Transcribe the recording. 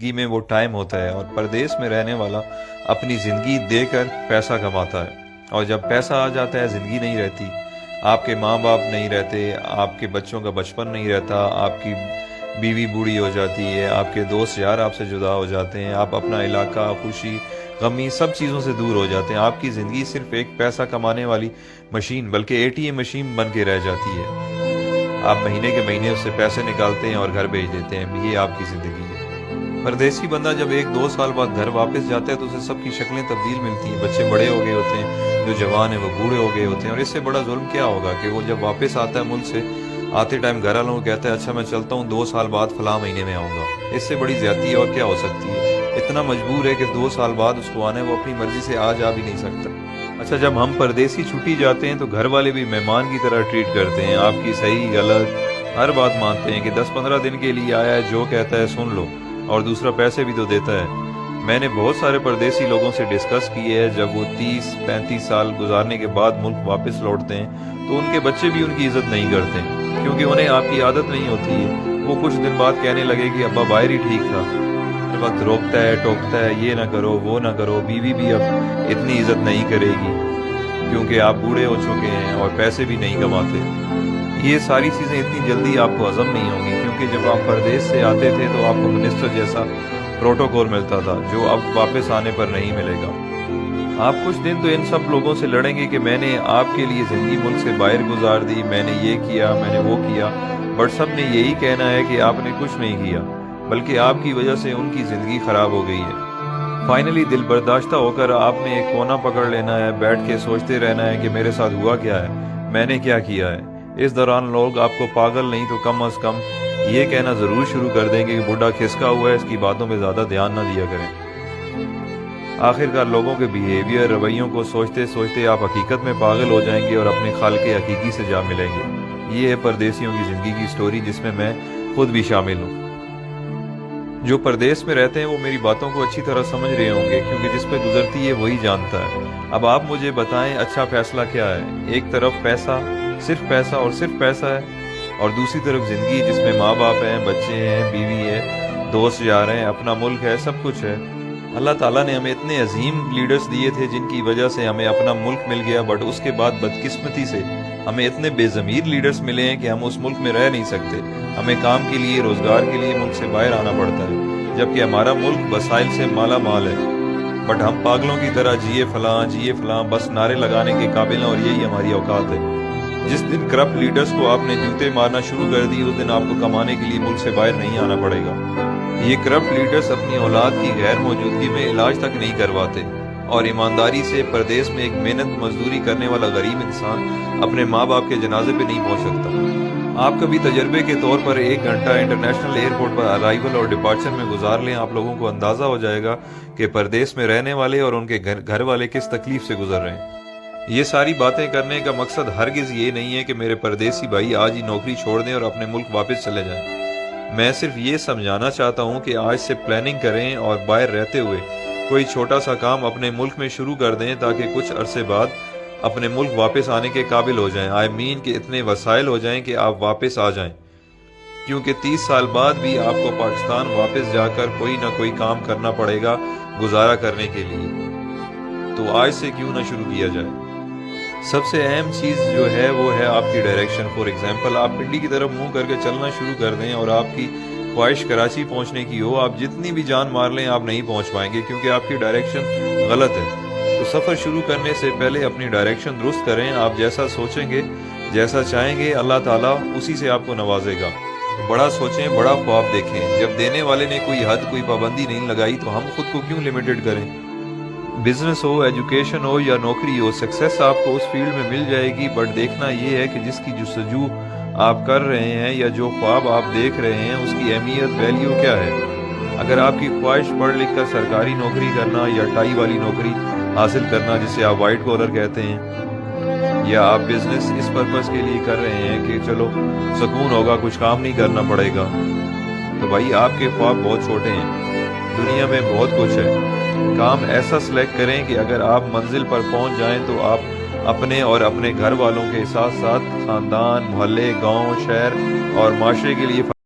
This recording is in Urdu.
زندگی میں وہ ٹائم ہوتا ہے، اور پردیس میں رہنے والا اپنی زندگی دے کر پیسہ کماتا ہے، اور جب پیسہ آ جاتا ہے زندگی نہیں رہتی، آپ کے ماں باپ نہیں رہتے، آپ کے بچوں کا بچپن نہیں رہتا، آپ کی بیوی بوڑھی ہو جاتی ہے، آپ کے دوست یار آپ سے جدا ہو جاتے ہیں، آپ اپنا علاقہ، خوشی غمی سب چیزوں سے دور ہو جاتے ہیں، آپ کی زندگی صرف ایک پیسہ کمانے والی مشین بلکہ ATM مشین بن کے رہ جاتی ہے۔ آپ مہینے کے مہینے اس سے پیسے نکالتے ہیں اور گھر بھیج دیتے ہیں، یہ آپ کی زندگی ہے۔ پردیسی بندہ جب 1-2 سال بعد گھر واپس جاتا ہے تو اسے سب کی شکلیں تبدیل ملتی ہیں، بچے بڑے ہو گئے ہوتے ہیں، جو جوان ہیں وہ بوڑھے ہو گئے ہوتے ہیں، اور اس سے بڑا ظلم کیا ہوگا کہ وہ جب واپس آتا ہے ملک سے، آتے ٹائم گھر والوں کو کہتا ہے اچھا میں چلتا ہوں، 2 سال بعد فلاں مہینے میں آؤں گا۔ اس سے بڑی زیادتی اور کیا ہو سکتی ہے؟ اتنا مجبور ہے کہ 2 سال بعد اس کو آنا ہے، وہ اپنی مرضی سے آ جا بھی نہیں سکتا۔ اچھا، جب ہم پردیسی چھٹی جاتے ہیں تو گھر والے بھی مہمان کی طرح ٹریٹ کرتے ہیں، آپ کی صحیح غلط ہر بات مانتے ہیں کہ 10-15 دن کے لیے آیا ہے، جو کہتا ہے سن لو، اور دوسرا پیسے بھی تو دیتا ہے۔ میں نے بہت سارے پردیسی لوگوں سے ڈسکس کی ہے، جب وہ 30-35 سال گزارنے کے بعد ملک واپس لوٹتے ہیں تو ان کے بچے بھی ان کی عزت نہیں کرتے، کیونکہ انہیں آپ کی عادت نہیں ہوتی ہے۔ وہ کچھ دن بعد کہنے لگے کہ ابا باہر ہی ٹھیک تھا، ہر وقت روکتا ہے ٹوکتا ہے، یہ نہ کرو وہ نہ کرو، بیوی بھی اب اتنی عزت نہیں کرے گی کیونکہ آپ بوڑھے ہو چکے ہیں اور پیسے بھی نہیں کماتے۔ یہ ساری چیزیں اتنی جلدی آپ کو ہضم نہیں ہوں گی، کیونکہ جب آپ پردیس سے آتے تھے تو آپ کو منسٹر جیسا پروٹوکول ملتا تھا، جو اب واپس آنے پر نہیں ملے گا۔ آپ کچھ دن تو ان سب لوگوں سے لڑیں گے کہ میں نے آپ کے لیے زندگی ملک سے باہر گزار دی، میں نے یہ کیا، میں نے وہ کیا، بٹ سب نے یہی کہنا ہے کہ آپ نے کچھ نہیں کیا، بلکہ آپ کی وجہ سے ان کی زندگی خراب ہو گئی ہے۔ فائنلی دل برداشتہ ہو کر آپ نے ایک کونا پکڑ لینا ہے، بیٹھ کے سوچتے رہنا ہے کہ میرے ساتھ ہوا کیا ہے، میں نے کیا کیا ہے۔ اس دوران لوگ آپ کو پاگل نہیں تو کم از کم یہ کہنا ضرور شروع کر دیں گے کہ بڈھا کھسکا ہوا ہے، اس کی باتوں پہ زیادہ دھیان نہ دیا کریں۔ آخرکار لوگوں کے بیہیویئر، رویوں کو سوچتے سوچتے آپ حقیقت میں پاگل ہو جائیں گے اور اپنے خالق حقیقی سے جا ملیں گے۔ یہ ہے پردیسیوں کی زندگی کی سٹوری، جس میں خود بھی شامل ہوں۔ جو پردیس میں رہتے ہیں وہ میری باتوں کو اچھی طرح سمجھ رہے ہوں گے، کیونکہ جس پہ گزرتی ہے وہی جانتا ہے۔ اب آپ مجھے بتائیں اچھا فیصلہ کیا ہے؟ ایک طرف پیسہ، صرف پیسہ اور صرف پیسہ ہے، اور دوسری طرف زندگی جس میں ماں باپ ہیں، بچے ہیں، بیوی ہے، دوست یار ہیں، اپنا ملک ہے، سب کچھ ہے۔ اللہ تعالیٰ نے ہمیں اتنے عظیم لیڈرز دیے تھے جن کی وجہ سے ہمیں اپنا ملک مل گیا، بٹ اس کے بعد بدقسمتی سے ہمیں اتنے بے ضمیر لیڈرز ملے ہیں کہ ہم اس ملک میں رہ نہیں سکتے، ہمیں کام کے لیے، روزگار کے لیے ملک سے باہر آنا پڑتا ہے، جبکہ ہمارا ملک وسائل سے مالا مال ہے، بٹ ہم پاگلوں کی طرح جیے فلاں بس نعرے لگانے کے قابل ہیں، اور یہی ہماری اوقات ہے۔ جس دن کرپٹ لیڈرز کو آپ نے جوتے مارنا شروع کر دی، اس دن آپ کو کمانے کے لیے ملک سے باہر نہیں آنا پڑے گا۔ یہ کرپٹ لیڈرز اپنی اولاد کی غیر موجودگی میں علاج تک نہیں کرواتے، اور ایمانداری سے پردیس میں ایک محنت مزدوری کرنے والا غریب انسان اپنے ماں باپ کے جنازے پہ نہیں پہنچ سکتا۔ آپ کبھی تجربے کے طور پر 1 گھنٹہ انٹرنیشنل ایئرپورٹ پر ارائیول اور ڈپارچر میں گزار لیں، آپ لوگوں کو اندازہ ہو جائے گا کہ پردیس میں رہنے والے اور ان کے گھر والے کس تکلیف سے گزر رہے ہیں۔ یہ ساری باتیں کرنے کا مقصد ہرگز یہ نہیں ہے کہ میرے پردیسی بھائی آج ہی نوکری چھوڑ دیں اور اپنے ملک واپس چلے جائیں۔ میں صرف یہ سمجھانا چاہتا ہوں کہ آج سے پلاننگ کریں اور باہر رہتے ہوئے کوئی چھوٹا سا کام اپنے ملک میں شروع کر دیں، تاکہ کچھ عرصے بعد اپنے ملک واپس آنے کے قابل ہو جائیں۔ کہ اتنے وسائل ہو جائیں کہ آپ واپس آ جائیں، کیونکہ 30 سال بعد بھی آپ کو پاکستان واپس جا کر کوئی نہ کوئی کام کرنا پڑے گا گزارا کرنے کے لیے، تو آج سے کیوں نہ شروع کیا جائے۔ سب سے اہم چیز جو ہے وہ ہے آپ کی ڈائریکشن۔ فار ایگزامپل، آپ پنڈی کی طرف منہ کر کے چلنا شروع کر دیں اور آپ کی خواہش کراچی پہنچنے کی ہو، آپ جتنی بھی جان مار لیں آپ نہیں پہنچ پائیں گے، کیونکہ آپ کی ڈائریکشن غلط ہے۔ تو سفر شروع کرنے سے پہلے اپنی ڈائریکشن درست کریں۔ آپ جیسا سوچیں گے، جیسا چاہیں گے، اللہ تعالیٰ اسی سے آپ کو نوازے گا۔ تو بڑا سوچیں، بڑا خواب دیکھیں۔ جب دینے والے نے کوئی حد، کوئی پابندی نہیں لگائی تو ہم خود کو کیوں لمیٹڈ کریں؟ بزنس ہو، ایجوکیشن ہو یا نوکری ہو، سکسیس آپ کو اس فیلڈ میں مل جائے گی، بٹ دیکھنا یہ ہے کہ جس کی جستجو آپ کر رہے ہیں یا جو خواب آپ دیکھ رہے ہیں اس کی اہمیت، ویلیو کیا ہے۔ اگر آپ کی خواہش پڑھ لکھ کر سرکاری نوکری کرنا یا ٹائی والی نوکری حاصل کرنا جسے آپ وائٹ کالر کہتے ہیں، یا آپ بزنس اس پرپس کے لیے کر رہے ہیں کہ چلو سکون ہوگا، کچھ کام نہیں کرنا پڑے گا، تو بھائی آپ کے خواب بہت چھوٹے ہیں۔ دنیا میں بہت کچھ ہے، کام ایسا سلیکٹ کریں کہ اگر آپ منزل پر پہنچ جائیں تو آپ اپنے اور اپنے گھر والوں کے ساتھ ساتھ خاندان، محلے، گاؤں، شہر اور معاشرے کے لیے